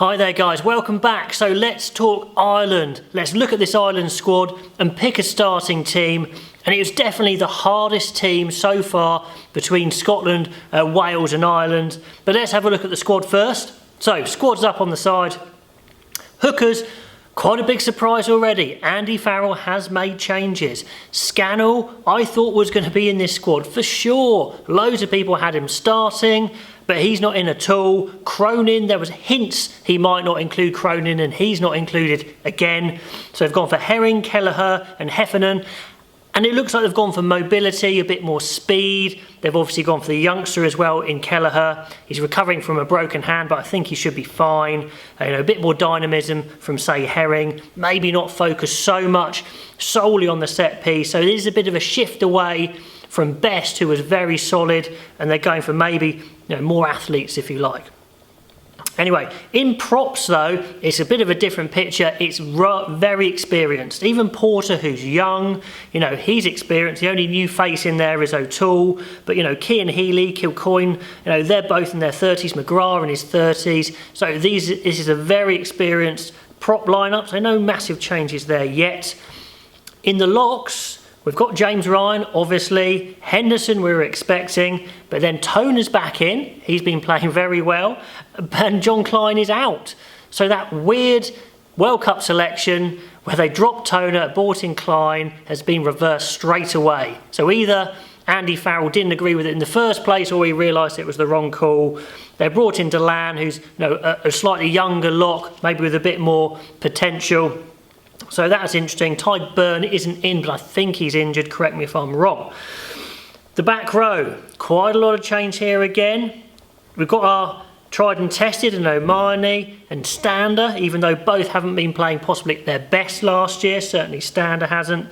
Hi there guys, welcome back. So let's talk Ireland. Let's look at this Ireland squad and pick a starting team. And it was definitely the hardest team so far between Scotland, Wales and Ireland. But let's have a look at the squad first. So squad's up on the side. Hookers, quite a big surprise already. Andy Farrell has made changes. Scannell, I thought was going to be in this squad for sure. Loads of people had him starting, but he's not in at all. Cronin, there was hints he might not include Cronin, and he's not included again. So they've gone for Herring, Kelleher and Heffernan. And it looks like they've gone for mobility, a bit more speed. They've obviously gone for the youngster as well in Kelleher. He's recovering from a broken hand, but I think he should be fine. A bit more dynamism from, say, Herring. Maybe not focus so much solely on the set piece. So it is a bit of a shift away from Best, who was very solid, and they're going for maybe more athletes, if you like. Anyway, in props though, it's a bit of a different picture. It's very experienced. Even Porter, who's young, he's experienced. The only new face in there is O'Toole. But, Cian Healy, Kilcoyne, they're both in their 30s. McGrath in his 30s. So this is a very experienced prop lineup. So no massive changes there yet. In the locks, we've got James Ryan, obviously. Henderson we were expecting, but then Toner's back in. He's been playing very well. And John Klein is out. So that weird World Cup selection where they dropped Toner, brought in Klein, has been reversed straight away. So either Andy Farrell didn't agree with it in the first place, or he realised it was the wrong call. They brought in Delan, who's a slightly younger lock, maybe with a bit more potential. So that's interesting. Ty Byrne isn't in, but I think he's injured. Correct me if I'm wrong. The back row, quite a lot of change here again. We've got our tried and tested and O'Mahony and Stander, even though both haven't been playing possibly their best last year. Certainly Stander hasn't.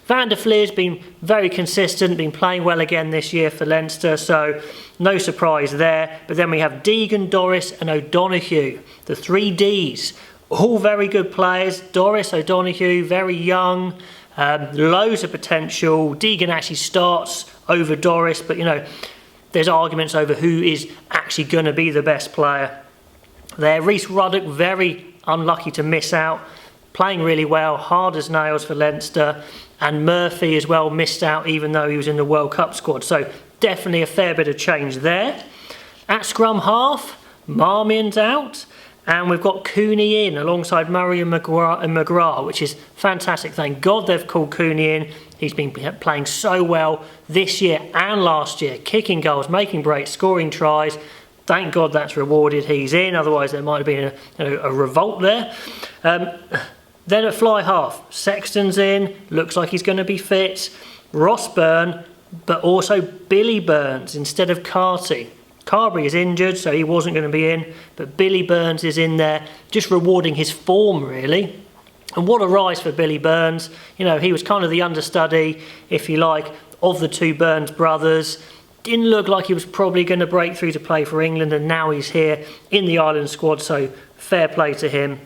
Van der Fleer's been very consistent, been playing well again this year for Leinster, so no surprise there. But then we have Deegan, Doris and O'Donoghue, the 3 Ds. All very good players. Doris, O'Donoghue, very young, loads of potential. Deegan actually starts over Doris, but there's arguments over who is actually going to be the best player there. Rhys Ruddock, very unlucky to miss out, playing really well, hard as nails for Leinster. And Murphy as well missed out, even though he was in the World Cup squad. So definitely a fair bit of change there. At scrum half, Marmion's out. And we've got Cooney in alongside Murray and McGrath, which is fantastic. Thank God they've called Cooney in. He's been playing so well this year and last year, kicking goals, making breaks, scoring tries. Thank God that's rewarded. He's in, otherwise there might have been a revolt there. Then at fly half, Sexton's in, looks like he's going to be fit. Ross Byrne, but also Billy Burns instead of Carty. Carberry is injured, so he wasn't going to be in, but Billy Burns is in there, just rewarding his form, really. And what a rise for Billy Burns. He was kind of the understudy, if you like, of the 2 Burns brothers. Didn't look like he was probably going to break through to play for England, and now he's here in the Ireland squad, so fair play to him.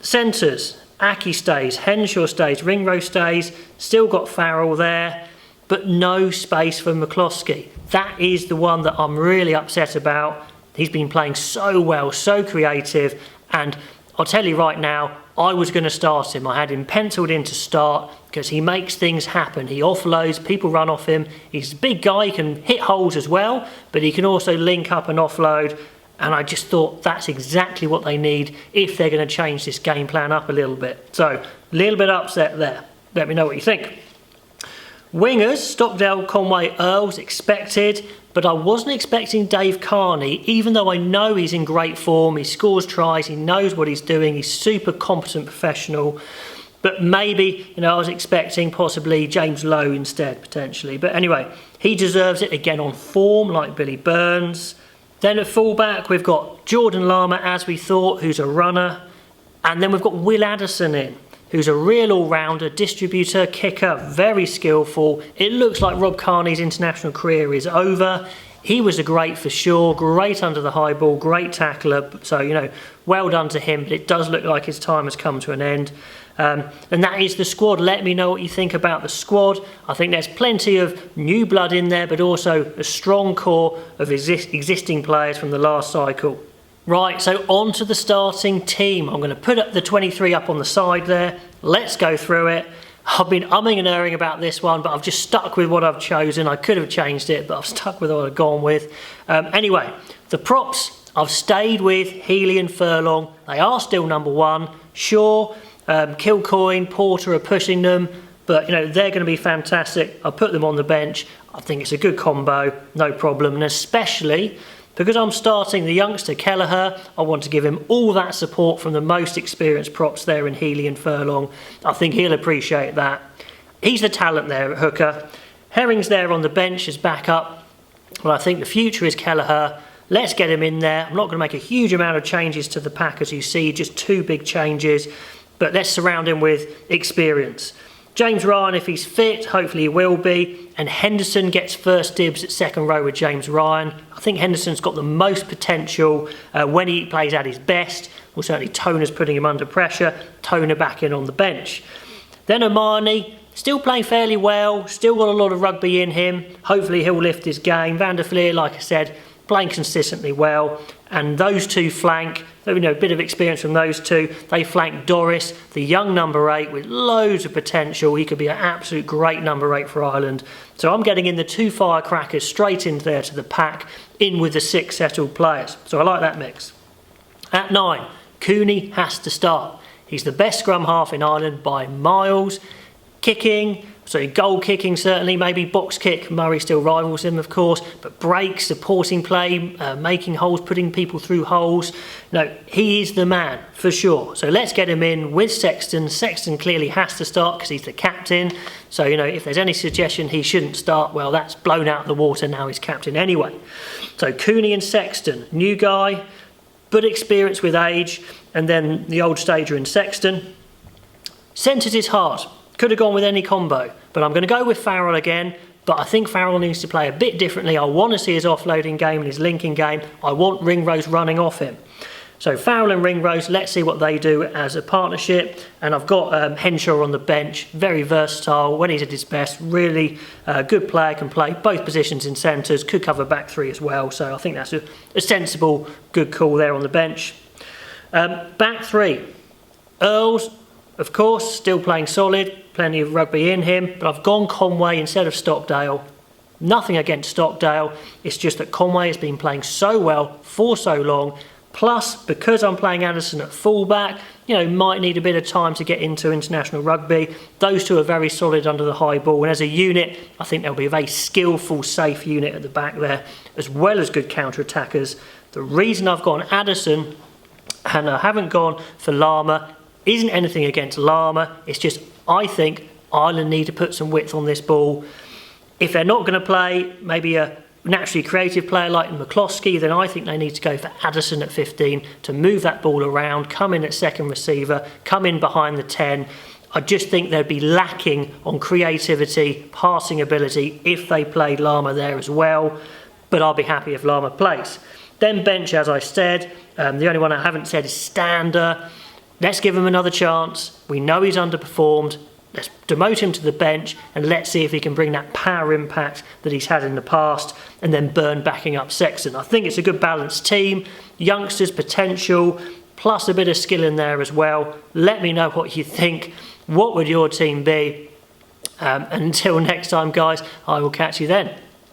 Centres, Aki stays, Henshaw stays, Ringrose stays, still got Farrell there, but no space for McCloskey. That is the one that I'm really upset about. He's been playing so well, so creative, and I'll tell you right now, I was going to start him. I had him penciled in to start because he makes things happen. He offloads, people run off him. He's a big guy, he can hit holes as well, but he can also link up and offload. And I just thought that's exactly what they need if they're going to change this game plan up a little bit. So, a little bit upset there. Let me know what you think. Wingers, Stockdale, Conway, Earls, expected, but I wasn't expecting Dave Carney, even though I know he's in great form, he scores tries, he knows what he's doing, he's super competent professional. But maybe, I was expecting possibly James Lowe instead, potentially. But anyway, he deserves it again on form, like Billy Burns. Then at fullback, we've got Jordan Lama, as we thought, who's a runner. And then we've got Will Addison in, who's a real all-rounder, distributor, kicker, very skillful. It looks like Rob Kearney's international career is over. He was a great for sure, great under the high ball, great tackler. So, well done to him, but it does look like his time has come to an end. And that is the squad. Let me know what you think about the squad. I think there's plenty of new blood in there, but also a strong core of existing players from the last cycle. Right, so on to the starting team. I'm going to put up the 23 up on the side there. Let's go through it. I've been umming and erring about this one, but I've just stuck with what I've chosen. I could have changed it, but I've stuck with what I've gone with. Anyway, the props, I've stayed with Healy and Furlong. They are still number one. Sure, Kilcoyne, Porter are pushing them, but you know they're going to be fantastic. I'll put them on the bench. I think it's a good combo, no problem, and especially because I'm starting the youngster Kelleher, I want to give him all that support from the most experienced props there in Healy and Furlong. I think he'll appreciate that. He's the talent there at hooker. Herring's there on the bench as backup. Well, I think the future is Kelleher. Let's get him in there. I'm not going to make a huge amount of changes to the pack, as you see, just 2 big changes, but let's surround him with experience. James Ryan, if he's fit, hopefully he will be, and Henderson gets first dibs at second row with James Ryan. I think Henderson's got the most potential when he plays at his best. Well, certainly Toner's putting him under pressure. Toner back in on the bench. Then Omani, still playing fairly well, still got a lot of rugby in him. Hopefully he'll lift his game. Van der Fleer, like I said, playing consistently well. And those two flank, a bit of experience from those two. They flank Doris, the young number 8 with loads of potential. He could be an absolute great number 8 for Ireland. So I'm getting in the 2 firecrackers straight in there to the pack, in with the 6 settled players. So I like that mix. At 9, Cooney has to start. He's the best scrum half in Ireland by miles. Kicking, goal kicking certainly, maybe box kick, Murray still rivals him of course, but breaks, supporting play, making holes, putting people through holes. No, he is the man for sure. So let's get him in with Sexton. Sexton clearly has to start because he's the captain. So, if there's any suggestion he shouldn't start, well, that's blown out of the water now, he's captain anyway. So Cooney and Sexton, new guy, but experience with age, and then the old stager in Sexton. Centres is hard. Could have gone with any combo, but I'm going to go with Farrell again, but I think Farrell needs to play a bit differently. I want to see his offloading game and his linking game. I want Ringrose running off him. So Farrell and Ringrose, let's see what they do as a partnership. And I've got Henshaw on the bench, very versatile when he's at his best, really good player, can play both positions in centres, could cover back 3 as well. So I think that's a sensible, good call there on the bench. Back 3, Earls, of course, still playing solid, plenty of rugby in him, but I've gone Conway instead of Stockdale. Nothing against Stockdale, it's just that Conway has been playing so well for so long, plus because I'm playing Addison at fullback, might need a bit of time to get into international rugby. Those two are very solid under the high ball, and as a unit, I think there'll be a very skillful, safe unit at the back there, as well as good counter-attackers. The reason I've gone Addison, and I haven't gone for Lama, isn't anything against Lama, it's just I think Ireland need to put some width on this ball. If they're not going to play maybe a naturally creative player like McCloskey, then I think they need to go for Addison at 15 to move that ball around, come in at second receiver, come in behind the 10. I just think they'd be lacking on creativity, passing ability if they played Lama there as well, but I'll be happy if Lama plays. Then bench, as I said, the only one I haven't said is Stander. Let's give him another chance. We know he's underperformed. Let's demote him to the bench and let's see if he can bring that power impact that he's had in the past, and then Byrne backing up Sexton. I think it's a good balanced team. Youngsters, potential, plus a bit of skill in there as well. Let me know what you think. What would your team be? Until next time, guys, I will catch you then.